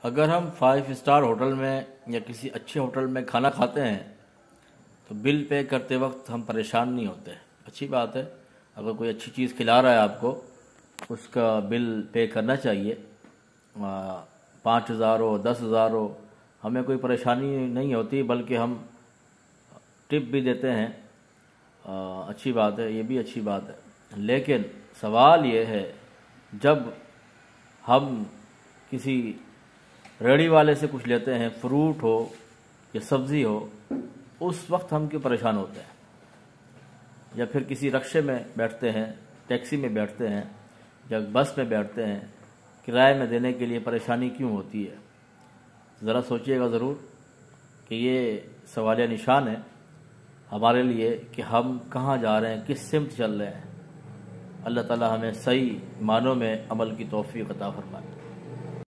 अगर हम 5 star hotel में या किसी अच्छे होटल में खाना खाते हैं तो बिल पे करते वक्त हम परेशान नहीं होते। अच्छी बात है, अगर कोई अच्छी चीज़ खिला रहा है आपको उसका बिल पे करना चाहिए। 5,000 हो 10,000 हो, हमें कोई परेशानी नहीं होती, बल्कि हम टिप भी देते हैं। अच्छी बात है, ये भी अच्छी बात है। लेकिन सवाल ये है, जब हम किसी रेडी वाले से कुछ लेते हैं, फ्रूट हो या सब्ज़ी हो, उस वक्त हम क्यों परेशान होते हैं? या फिर किसी रक्शे में बैठते हैं, टैक्सी में बैठते हैं या बस में बैठते हैं, किराए में देने के लिए परेशानी क्यों होती है? ज़रा सोचिएगा ज़रूर कि ये सवालिया निशान है हमारे लिए कि हम कहाँ जा रहे हैं, किस सिमत चल रहे हैं। अल्लाह ताला हमें सही मानों में अमल की तौफीक अता फरमाए।